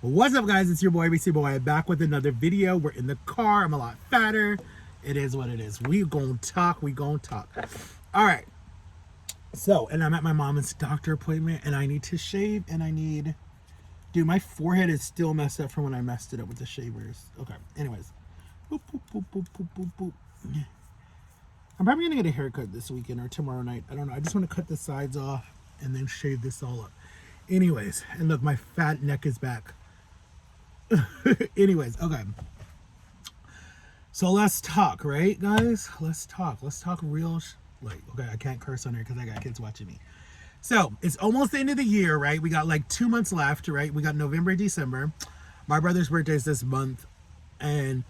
What's up, guys? It's your boy BC Boy back with another video. We're in the car. I'm a lot fatter. It is what it is. We gonna talk. All right. So, and I'm at my mom's doctor appointment, and I need to shave, and dude, my forehead is still messed up from when I messed it up with the shavers. Okay. Anyways, boop boop boop boop boop boop boop. I'm probably gonna get a haircut this weekend or tomorrow night. I don't know. I just want to cut the sides off and then shave this all up. Anyways, and look, my fat neck is back. Anyways, okay. So let's talk, right, guys? Let's talk real. Okay, I can't curse on here because I got kids watching me. So it's almost the end of the year, right? We got like 2 months left, right? We got November, December. My brother's birthday is this month, and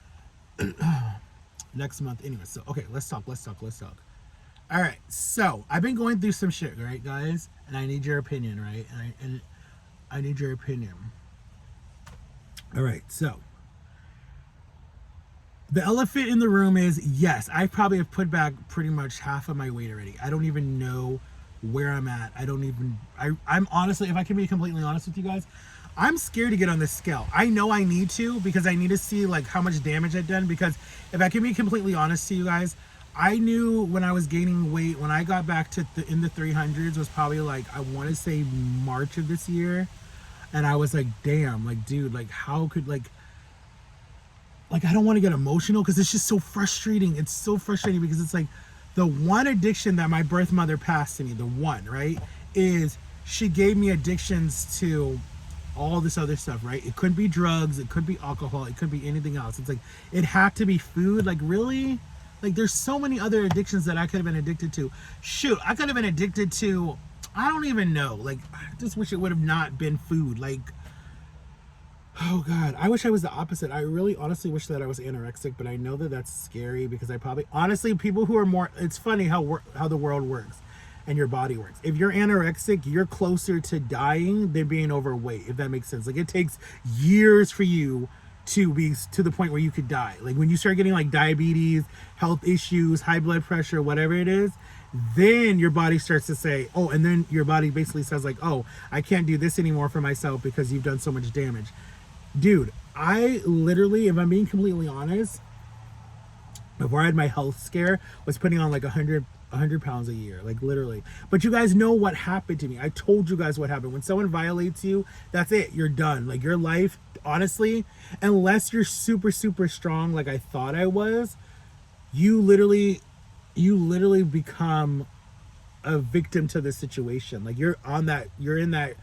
next month. Anyway, so okay, let's talk. All right, so I've been going through some shit, right, guys? And I need your opinion, right? And I need your opinion. All right, so the elephant in the room is, yes, I probably have put back pretty much half of my weight already. I don't even know where I'm at. I'm honestly, if I can be completely honest with you guys, I'm scared to get on this scale. I know I need to, because I need to see like how much damage I've done. Because if I can be completely honest to you guys, I knew when I was gaining weight, when I got back to in the 300s was probably like, I want to say March of this year. And I was like, damn, like, dude, like, how could, like I don't want to get emotional because it's just so frustrating. It's so frustrating because it's like the one addiction that my birth mother passed to me, the one, right, is she gave me addictions to all this other stuff, right? It could be drugs, it could be alcohol, it could be anything else. It's like, it had to be food. Like, really? Like, there's so many other addictions that I could have been addicted to. Shoot, I could have been addicted to, I don't even know. Like, I just wish it would have not been food. Like, oh God, I wish I was the opposite. I really honestly wish that I was anorexic, but I know that that's scary because I probably, honestly, people who are more, it's funny how the world works and your body works. If you're anorexic, you're closer to dying than being overweight, if that makes sense. Like, it takes years for you to be to the point where you could die. Like, when you start getting like diabetes, health issues, high blood pressure, whatever it is, then your body starts to say, oh, and then your body basically says like, oh, I can't do this anymore for myself because you've done so much damage. Dude, I literally, if I'm being completely honest, before I had my health scare, was putting on like 100 pounds a year, like, literally. But you guys know what happened to me. I told you guys what happened. When someone violates you, that's it. You're done. Like, your life, honestly, unless you're super, super strong like I thought I was, you literally become a victim to the situation. Like, you're in that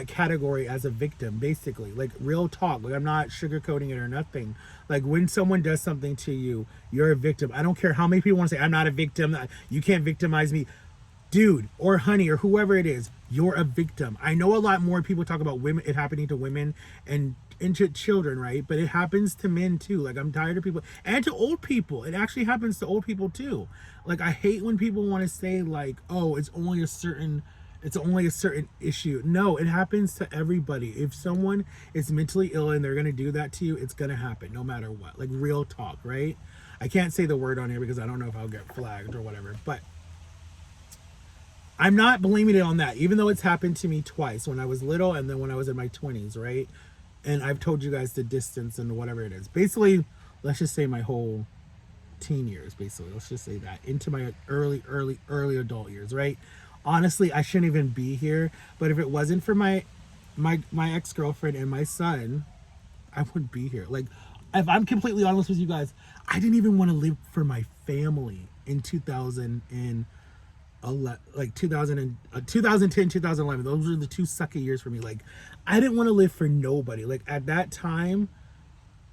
category as a victim, basically. Like, real talk. Like, I'm not sugarcoating it or nothing. Like, when someone does something to you, you're a victim. I don't care how many people want to say, I'm not a victim, you can't victimize me. Dude, or honey, or whoever it is, you're a victim. I know a lot more people talk about women, it happening to women and to children, right? But it happens to men too. Like, I'm tired of people, and to old people. It actually happens to old people too. Like, I hate when people want to say like, oh, it's only a certain issue. No, it happens to everybody. If someone is mentally ill and they're going to do that to you, it's going to happen no matter what. Like, real talk, right? I can't say the word on here because I don't know if I'll get flagged or whatever, but I'm not blaming it on that, even though it's happened to me twice, when I was little and then when I was in my 20s, right? And I've told you guys the distance and whatever it is. Basically, let's just say my whole teen years, basically. Let's just say that. Into my early adult years, right? Honestly, I shouldn't even be here. But if it wasn't for my ex-girlfriend and my son, I wouldn't be here. Like, if I'm completely honest with you guys, I didn't even want to live for my family in 2010, 2011. Those were the two sucky years for me. Like, I didn't want to live for nobody. Like, at that time,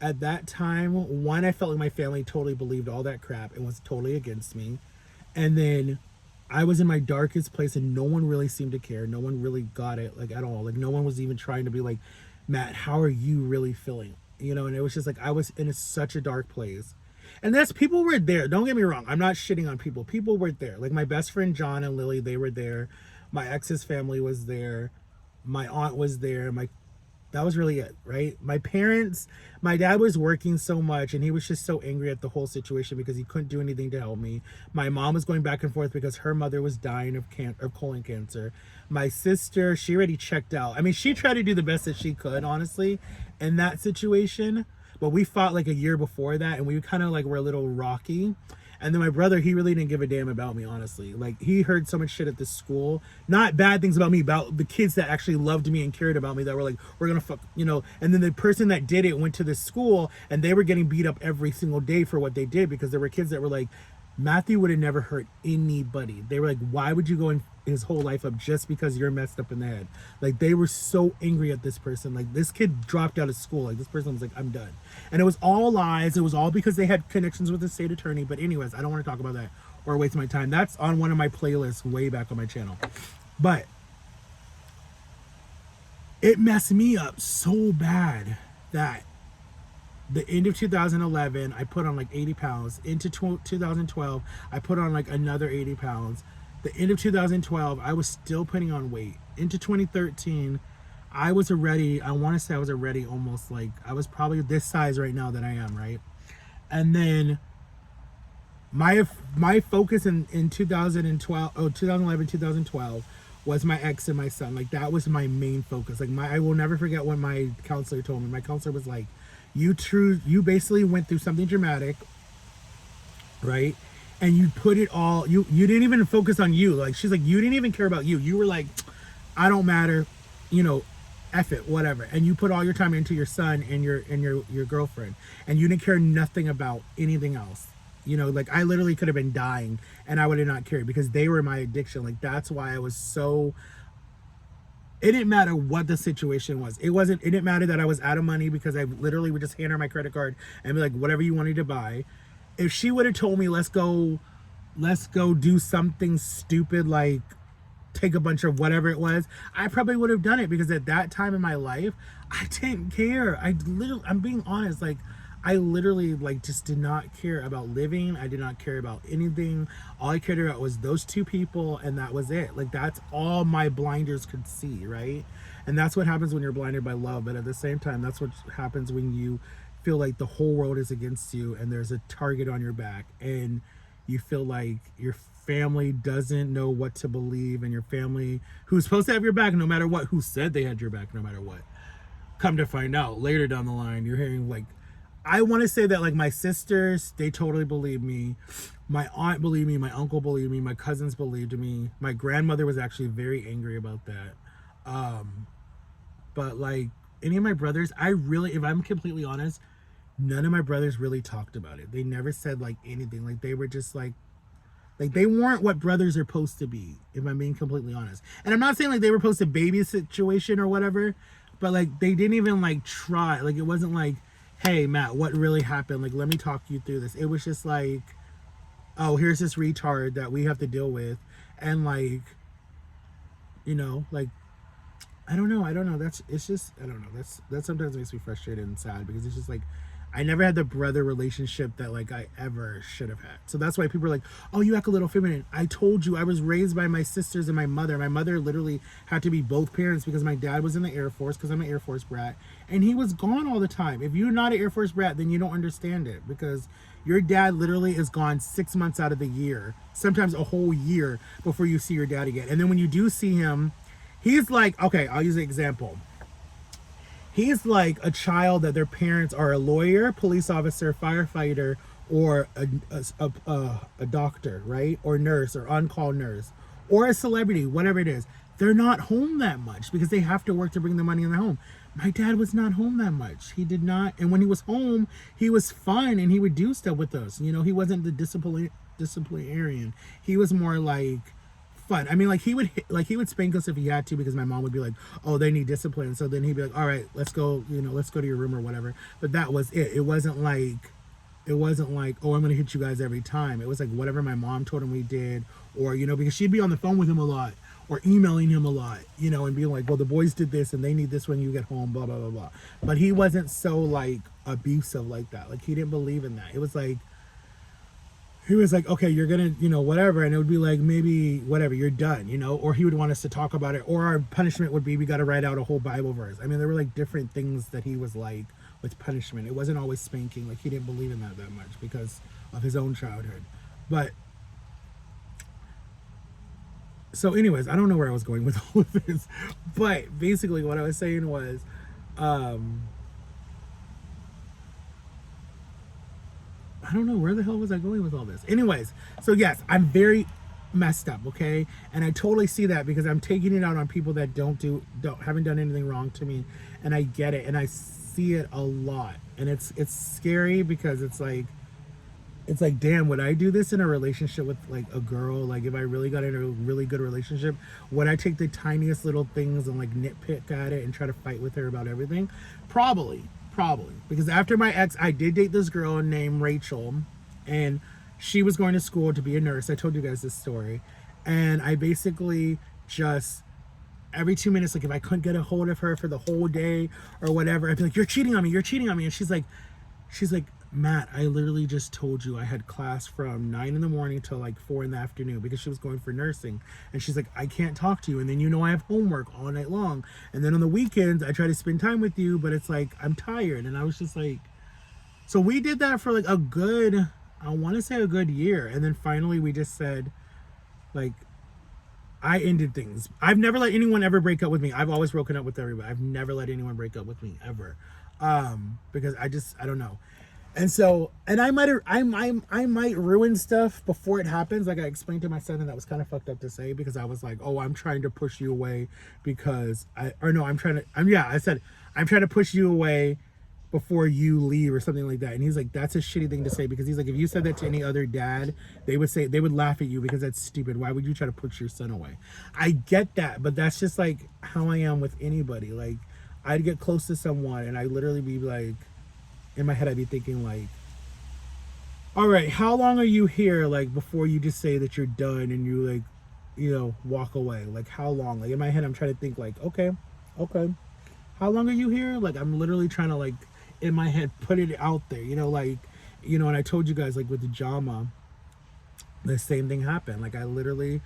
one, I felt like my family totally believed all that crap and was totally against me. And then I was in my darkest place and no one really seemed to care. No one really got it, like, at all. Like, no one was even trying to be like, Matt, how are you really feeling? You know, and it was just like, I was in such a dark place. And that's, people were there. Don't get me wrong. I'm not shitting on people. People were there. Like, my best friend, John and Lily, they were there. My ex's family was there. My aunt was there. My That was really it, right? My parents, my dad was working so much and he was just so angry at the whole situation because he couldn't do anything to help me. My mom was going back and forth because her mother was dying of colon cancer. My sister, she already checked out. I mean, she tried to do the best that she could, honestly, in that situation. But we fought like a year before that and we kind of like were a little rocky. And then my brother, he really didn't give a damn about me, honestly. Like, he heard so much shit at this school. Not bad things about me, about the kids that actually loved me and cared about me that were like, we're gonna fuck, you know. And then the person that did it went to this school and they were getting beat up every single day for what they did because there were kids that were like, Matthew would have never hurt anybody. They were like, why would you go in his whole life up just because you're messed up in the head? Like, they were so angry at this person. Like, this kid dropped out of school. Like, this person was like, I'm done. And it was all lies. It was all because they had connections with the state attorney. But anyways, I don't want to talk about that or waste my time. That's on one of my playlists way back on my channel. But it messed me up so bad that the end of 2011, I put on like 80 pounds. Into 2012, I put on like another 80 pounds. The end of 2012, I was still putting on weight. Into 2013, I was already, I want to say I was already almost like, I was probably this size right now that I am, right? And then my focus in 2011, 2012 was my ex and my son. Like, that was my main focus. Like, I will never forget what my counselor told me. My counselor was like, you basically went through something dramatic, right? And you put it all, you didn't even focus on you. Like, she's like, you didn't even care about you. You were like, I don't matter, you know, F it, whatever. And you put all your time into your son and your girlfriend, and you didn't care nothing about anything else. You know, like, I literally could have been dying and I would have not cared because they were my addiction. Like, that's why I was so, it didn't matter what the situation was. It didn't matter that I was out of money because I literally would just hand her my credit card and be like, whatever you wanted to buy. If she would have told me, let's go do something stupid, like take a bunch of whatever it was, I probably would have done it because at that time in my life, I didn't care. I'm being honest, like, I literally like just did not care about living. I did not care about anything. All I cared about was those two people, and that was it. Like, that's all my blinders could see, right? And that's what happens when you're blinded by love. But at the same time, that's what happens when you feel like the whole world is against you and there's a target on your back, and you feel like your family doesn't know what to believe, and your family, who's supposed to have your back no matter what, who said they had your back no matter what, come to find out later down the line, you're hearing like, I want to say that like my sisters, they totally believed me. My aunt believed me. My uncle believed me. My cousins believed me. My grandmother was actually very angry about that. But like any of my brothers, if I'm completely honest, none of my brothers really talked about it. They never said like anything. Like, they were just like they weren't what brothers are supposed to be, if I'm being completely honest. And I'm not saying like they were supposed to baby a situation or whatever, but like they didn't even like try. Like, it wasn't like, hey Matt, what really happened? Like, let me talk you through this. It was just like, oh, here's this retard that we have to deal with. And like, you know, like, I don't know. It's just, I don't know. That sometimes makes me frustrated and sad because it's just like, I never had the brother relationship that like I ever should have had. So that's why people are like, oh, you act a little feminine. I told you, I was raised by my sisters and my mother. My mother literally had to be both parents because my dad was in the Air Force, because I'm an Air Force brat, and he was gone all the time. If you're not an Air Force brat, then you don't understand it, because your dad literally is gone 6 months out of the year, sometimes a whole year before you see your dad again. And then when you do see him, he's like, okay, I'll use an example. He's like a child that their parents are a lawyer, police officer, firefighter, or a doctor, right? Or nurse, or on-call nurse, or a celebrity, whatever it is. They're not home that much because they have to work to bring the money in the home. My dad was not home that much. He did not. And when he was home, he was fun and he would do stuff with us. You know, he wasn't the disciplinarian. He was more like fun. I mean, like, he would spank us if he had to, because my mom would be like, oh, they need discipline. So then he'd be like, all right, let's go to your room or whatever. But that was it. It wasn't like, oh, I'm going to hit you guys every time. It was like whatever my mom told him we did, or, you know, because she'd be on the phone with him a lot or emailing him a lot, you know, and being like, well, the boys did this and they need this when you get home, blah, blah, blah, blah. But he wasn't so like abusive like that. Like, he didn't believe in that. It was like, he was like, okay, you're gonna, whatever, and it would be like, maybe whatever, you're done, or he would want us to talk about it, or our punishment would be we got to write out a whole Bible verse. I mean, there were like different things that he was like with punishment. It wasn't always spanking. Like, he didn't believe in that much because of his own childhood. But so, anyways, I don't know where I was going with all of this, but basically, what I was saying was, I don't know where the hell was I going with all this. Anyways, so yes, I'm very messed up, okay? And I totally see that because I'm taking it out on people that haven't done anything wrong to me, and I get it, and I see it a lot, and it's scary because it's like, damn, would I do this in a relationship with like a girl? Like, if I really got in a really good relationship, would I take the tiniest little things and like nitpick at it and try to fight with her about everything? Probably. Because after my ex, I did date this girl named Rachel, and she was going to school to be a nurse. I told you guys this story. And I basically just, every 2 minutes, like, if I couldn't get a hold of her for the whole day or whatever, I'd be like, you're cheating on me. And she's like, Matt, I literally just told you I had class from 9 in the morning till like 4 in the afternoon, because she was going for nursing. And she's like, I can't talk to you. And then, I have homework all night long. And then on the weekends, I try to spend time with you, but it's like, I'm tired. And I was just like, so we did that for like I want to say a good year. And then finally we just said, like, I ended things. I've never let anyone ever break up with me. I've always broken up with everybody. I've never let anyone break up with me ever. Because I don't know. And so, and I might ruin stuff before it happens. Like I explained to my son, and that was kind of fucked up to say, because I was like, oh, I'm trying to push you away because I said, I'm trying to push you away before you leave or something like that. And he's like, that's a shitty thing to say, because he's like, if you said that to any other dad, they would laugh at you because that's stupid. Why would you try to push your son away? I get that, but that's just like how I am with anybody. Like, I'd get close to someone and I literally be like, in my head, I'd be thinking like, all right, how long are you here? Like, before you just say that you're done and you like, walk away. Like, how long? Like, in my head, I'm trying to think like, okay. How long are you here? Like, I'm literally trying to like, in my head, put it out there, and I told you guys, like with the Jama, the same thing happened. Like, I literally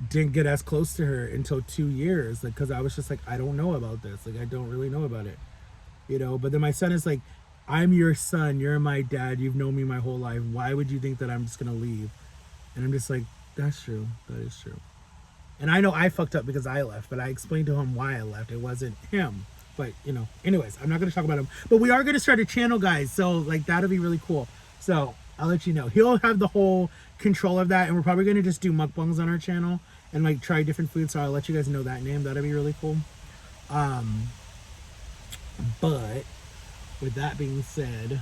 didn't get as close to her until 2 years. Like, cause I was just like, I don't know about this. Like, I don't really know about it, but then my son is like, I'm your son, you're my dad, you've known me my whole life. Why would you think that I'm just gonna leave? And I'm just like, that's true. That is true. And I know I fucked up because I left, but I explained to him why I left. It wasn't him. But, anyways, I'm not gonna talk about him. But we are gonna start a channel, guys. So, like, that'll be really cool. So, I'll let you know. He'll have the whole control of that. And we're probably gonna just do mukbangs on our channel and, like, try different foods. So, I'll let you guys know that name. That'll be really cool. But with that being said,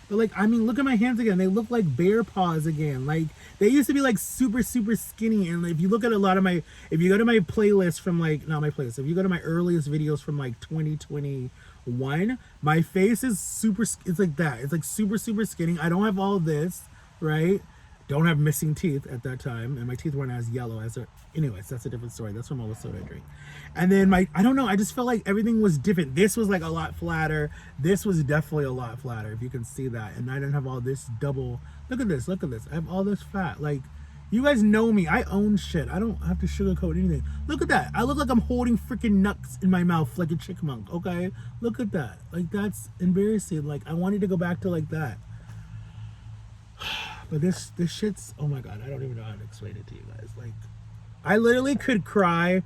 but like, I mean, look at my hands again. They look like bear paws again. Like, they used to be like super, super skinny. And if you look at a lot of if you go to my playlist from like, not my playlist, if you go to my earliest videos from like 2021, my face is super, it's like that. It's like super, super skinny. I don't have all this, right? Don't have missing teeth at that time, and my teeth weren't as yellow as they're. Anyways, that's a different story. That's from all the soda I drink. And then I don't know, I just felt like everything was different. This was like a lot flatter. This was definitely a lot flatter, if you can see that. And I didn't have all this double. Look at this. I have all this fat. Like, you guys know me. I own shit. I don't have to sugarcoat anything. Look at that. I look like I'm holding freaking nuts in my mouth like a chipmunk. Okay, look at that. Like, that's embarrassing. Like, I wanted to go back to like that. But this shit's, oh my god, I don't even know how to explain it to you guys. Like, I literally could cry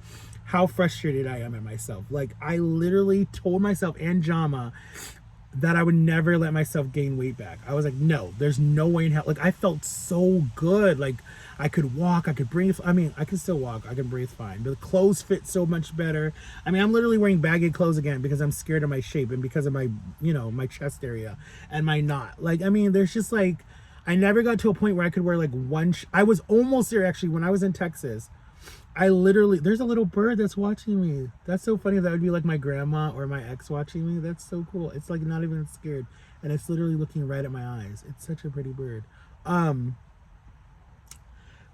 how frustrated I am at myself. Like, I literally told myself and Jama that I would never let myself gain weight back. I was like, no, there's no way in hell. Like, I felt so good. Like, I could walk, I could breathe. I mean, I can still walk, I can breathe fine. But the clothes fit so much better. I mean, I'm literally wearing baggy clothes again because I'm scared of my shape and because of my, my chest area and my knot. Like, I mean, there's just like, I never got to a point where I could wear like I was almost there actually when I was in Texas. There's a little bird that's watching me. That's so funny. That would be like my grandma or my ex watching me. That's so cool. It's like not even scared. And it's literally looking right at my eyes. It's such a pretty bird.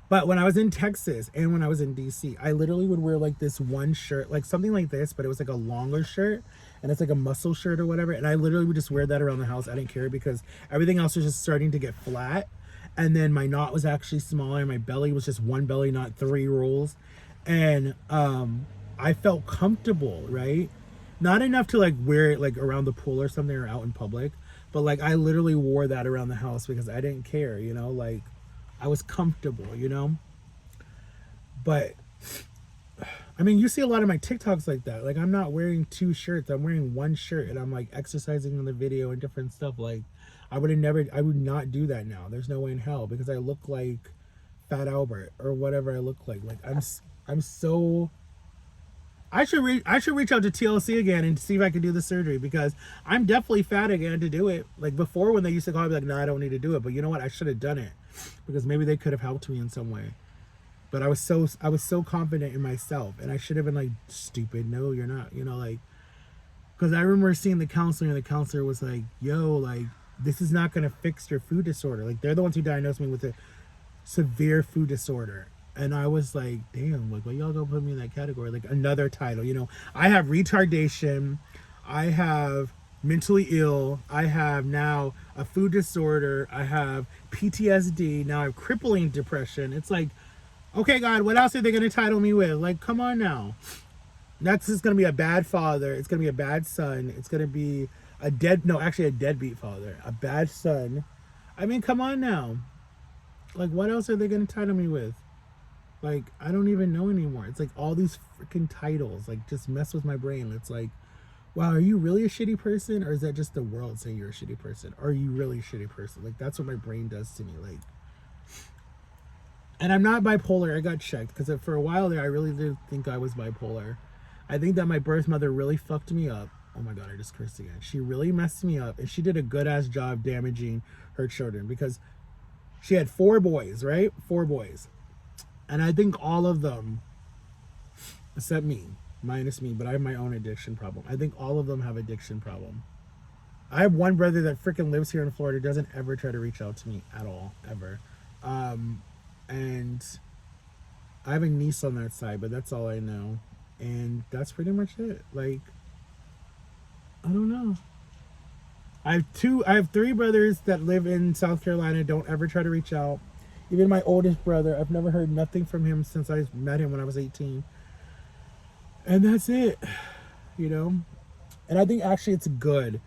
But when I was in Texas and when I was in DC, I literally would wear like this one shirt, like something like this, but it was like a longer shirt and it's like a muscle shirt or whatever. And I literally would just wear that around the house. I didn't care because everything else was just starting to get flat. And then my knot was actually smaller. My belly was just one belly, not three rolls. And I felt comfortable, right? Not enough to like wear it like around the pool or something or out in public, but like I literally wore that around the house because I didn't care, you know, like I was comfortable, you know? But I mean, you see a lot of my TikToks like that. Like I'm not wearing two shirts. I'm wearing one shirt and I'm like exercising in the video and different stuff. Like I would not do that now. There's no way in hell because I look like Fat Albert or whatever I look like. Like I'm so I should reach out to TLC again and see if I can do the surgery because I'm definitely fat again to do it. Like before when they used to call me like, no, I don't need to do it. But you know what? I should have done it because maybe they could have helped me in some way. But I was so confident in myself and I should have been like, stupid. No, you're not. You know, like because I remember seeing the counselor and the counselor was like, yo, like this is not gonna fix your food disorder. Like they're the ones who diagnosed me with a severe food disorder. And I was like, damn, like, why y'all gonna put me in that category? Like, another title, you know? I have retardation, I have mentally ill, I have now a food disorder, I have PTSD, now I have crippling depression. It's like, okay, God, what else are they gonna title me with? Like, come on now. That's just gonna be a bad father, it's gonna be a bad son, it's gonna be a deadbeat father, a bad son. I mean, come on now. Like, what else are they gonna title me with? Like, I don't even know anymore. It's like all these freaking titles, like, just mess with my brain. It's like, wow, are you really a shitty person? Or is that just the world saying you're a shitty person? Or are you really a shitty person? Like, that's what my brain does to me. Like, and I'm not bipolar. I got checked because for a while there, I really did think I was bipolar. I think that my birth mother really fucked me up. Oh my God, I just cursed again. She really messed me up. And she did a good ass job damaging her children because she had four boys, right? Four boys. And I think all of them, except me, minus me, but I have my own addiction problem. I think all of them have addiction problem. I have one brother that freaking lives here in Florida, doesn't ever try to reach out to me at all, ever. And I have a niece on that side, but that's all I know. And that's pretty much it. Like, I don't know. I have three brothers that live in South Carolina, don't ever try to reach out. Even my oldest brother, I've never heard nothing from him since I met him when I was 18. And that's it, you know? And I think actually it's good.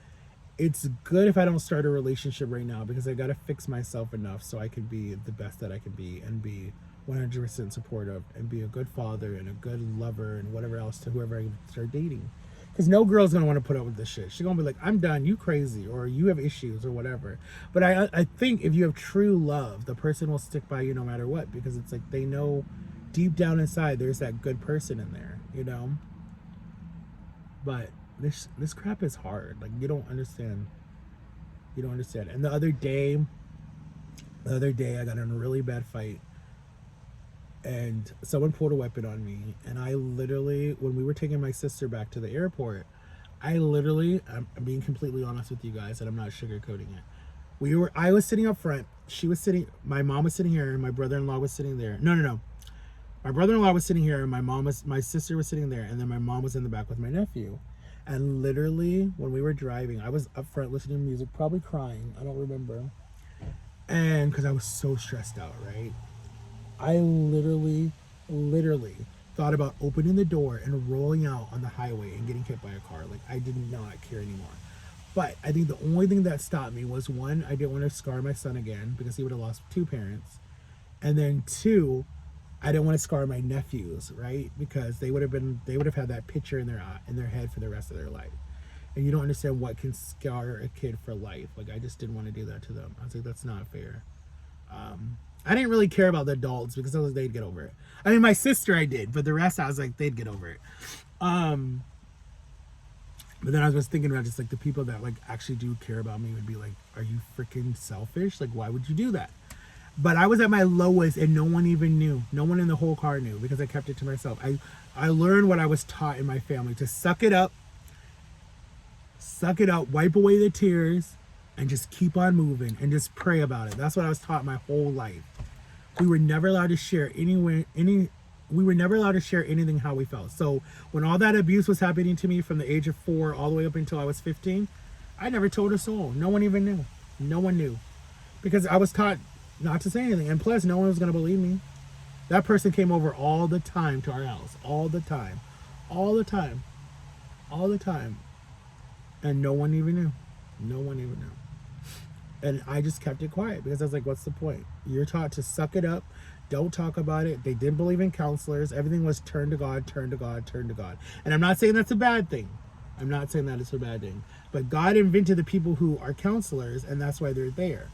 It's good if I don't start a relationship right now because I got to fix myself enough so I can be the best that I can be and be 100% supportive and be a good father and a good lover and whatever else to whoever I start dating. Because no girl's going to want to put up with this shit. She's going to be like, I'm done, you crazy, or you have issues or whatever. But I think if you have true love, the person will stick by you no matter what because it's like they know deep down inside there's that good person in there, you know? But this crap is hard. Like you don't understand. You don't understand. And the other day I got in a really bad fight and someone pulled a weapon on me and I literally when we were taking my sister back to the airport, I'm being completely honest with you guys and I'm not sugarcoating it. I was sitting up front, my mom was sitting here and my brother-in-law was sitting there. No. My brother-in-law was sitting here and my sister was sitting there and then my mom was in the back with my nephew. And literally, when we were driving, I was up front listening to music, probably crying. I don't remember. And because I was so stressed out, right? I literally thought about opening the door and rolling out on the highway and getting hit by a car. Like, I did not care anymore. But I think the only thing that stopped me was one, I didn't want to scar my son again because he would have lost two parents. And then two, I didn't want to scar my nephews, right? Because they would have had that picture in their head for the rest of their life. And you don't understand what can scar a kid for life. Like I just didn't want to do that to them. I was like, that's not fair. I didn't really care about the adults because I was they'd get over it. I mean, my sister I did, but the rest I was like, they'd get over it. But then I was thinking about just like the people that like actually do care about me would be like, are you freaking selfish? Like, why would you do that? But I was at my lowest and no one even knew. No one in the whole car knew because I kept it to myself. I learned what I was taught in my family to suck it up, wipe away the tears, and just keep on moving and just pray about it. That's what I was taught my whole life. We were never allowed to share any we were never allowed to share anything how we felt. So when all that abuse was happening to me from the age of 4 all the way up until I was 15, I never told a soul. No one even knew. No one knew. Because I was taught not to say anything. And plus, no one was going to believe me. That person came over all the time to our house. All the time. All the time. All the time. And no one even knew. No one even knew. And I just kept it quiet because I was like, what's the point? You're taught to suck it up. Don't talk about it. They didn't believe in counselors. Everything was turn to God, turn to God, turn to God. And I'm not saying that's a bad thing. I'm not saying that it's a bad thing. But God invented the people who are counselors, and that's why they're there.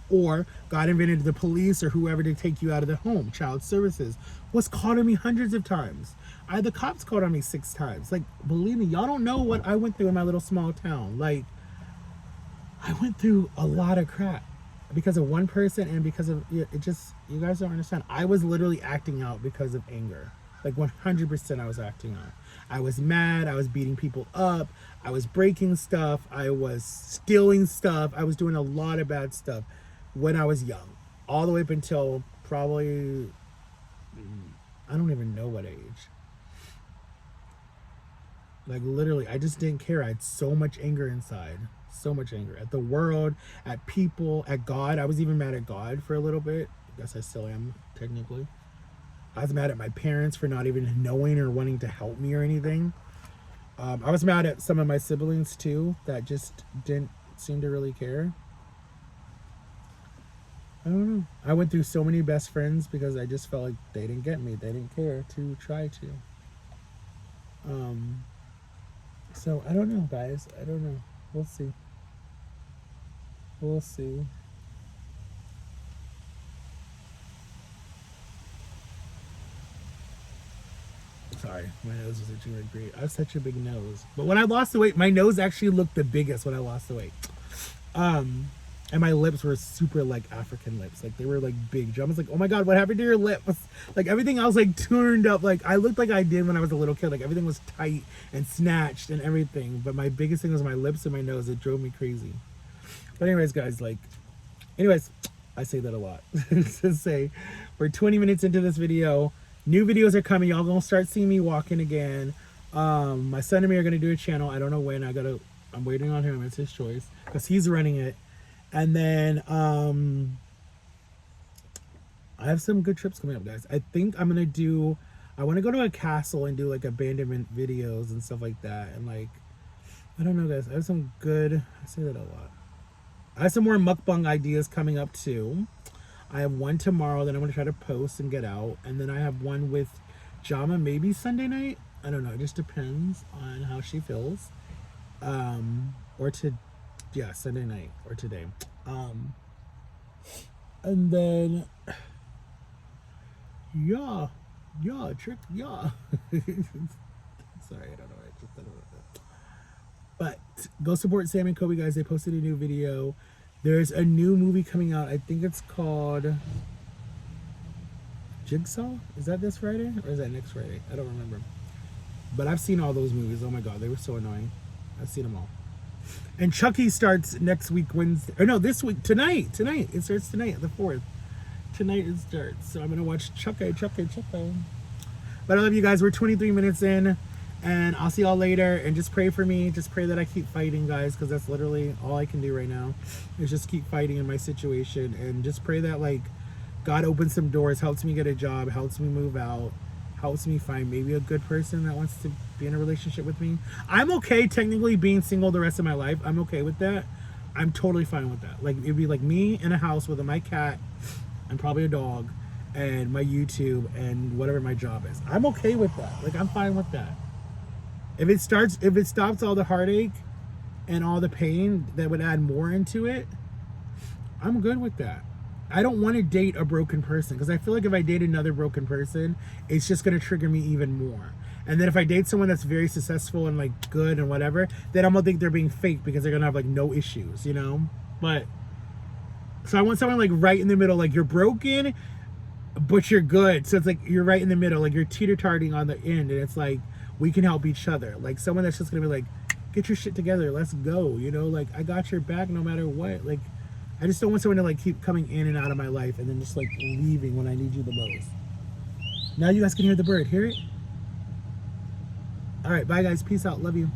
Or God invented the police or whoever to take you out of the home. Child services was called on me hundreds of times. I had the cops called on me 6 times. Like, believe me, y'all don't know what I went through in my little small town. Like, I went through a lot of crap because of one person and because of it. Just, you guys don't understand. I was literally acting out because of anger. Like 100% I was acting out. I was mad. I was beating people up. I was breaking stuff. I was stealing stuff. I was doing a lot of bad stuff when I was young. All the way up until probably, I don't even know what age. Like literally, I just didn't care. I had so much anger inside. So much anger at the world, at people, at God. I was even mad at God for a little bit. I guess I still am, technically. I was mad at my parents for not even knowing or wanting to help me or anything. I was mad at some of my siblings too that just didn't seem to really care. I don't know. I went through so many best friends because I just felt like they didn't get me. They didn't care to try to. So I don't know, guys. I don't know. We'll see. We'll see. Sorry, my nose was itching like great. I have such a big nose. But when I lost the weight, my nose actually looked the biggest when I lost the weight. And my lips were super like African lips. Like they were like big. John was like, oh my God, what happened to your lips? Like everything else like turned up. Like I looked like I did when I was a little kid. Like everything was tight and snatched and everything. But my biggest thing was my lips and my nose. It drove me crazy. But anyways, guys, I say that a lot. To say we're 20 minutes into this video. New videos are coming. Y'all gonna start seeing me walking again. My son and me are gonna do a channel. I don't know when. I'm waiting on him. It's his choice because he's running it. And then I have some good trips coming up, guys. I think I want to go to a castle and do like abandonment videos and stuff like that. And like, I don't know, guys. I say that a lot. I have some more mukbang ideas coming up too. I have one tomorrow that I'm going to try to post and get out. And then I have one with Jama maybe Sunday night. I don't know. It just depends on how she feels. Sunday night or today. And then, yeah. Sorry, I don't know. I just don't know. But go support Sam and Kobe, guys. They posted a new video. There's a new movie coming out. I think it's called Jigsaw. Is that this Friday or is that next Friday? I don't remember. But I've seen all those movies. Oh my God, they were so annoying. I've seen them all. And Chucky starts next week Wednesday. Or no, this week. Tonight. It starts tonight, the 4th. Tonight it starts. So I'm going to watch Chucky. But I love you guys. We're 23 minutes in. And I'll see y'all later. And just pray for me. Just pray that I keep fighting, guys. Because that's literally all I can do right now. Is just keep fighting in my situation. And just pray that, like, God opens some doors. Helps me get a job. Helps me move out. Helps me find maybe a good person that wants to be in a relationship with me. I'm okay technically being single the rest of my life. I'm okay with that. I'm totally fine with that. Like, it'd be like me in a house with my cat and probably a dog and my YouTube and whatever my job is. I'm okay with that. Like, I'm fine with that. If it stops all the heartache and all the pain that would add more into it, I'm good with that. I don't want to date a broken person because I feel like if I date another broken person, it's just going to trigger me even more. And then if I date someone that's very successful and like good and whatever, then I'm going to think they're being fake because they're going to have like no issues, you know? But so I want someone like right in the middle, like you're broken, but you're good. So it's like you're right in the middle, like you're teeter-totting on the end, and it's like we can help each other. Like someone that's just going to be like, get your shit together, let's go, you know? Like I got your back no matter what. Like I just don't want someone to like keep coming in and out of my life and then just like leaving when I need you the most. Now you guys can hear the bird. Hear it? All right, bye guys. Peace out. Love you.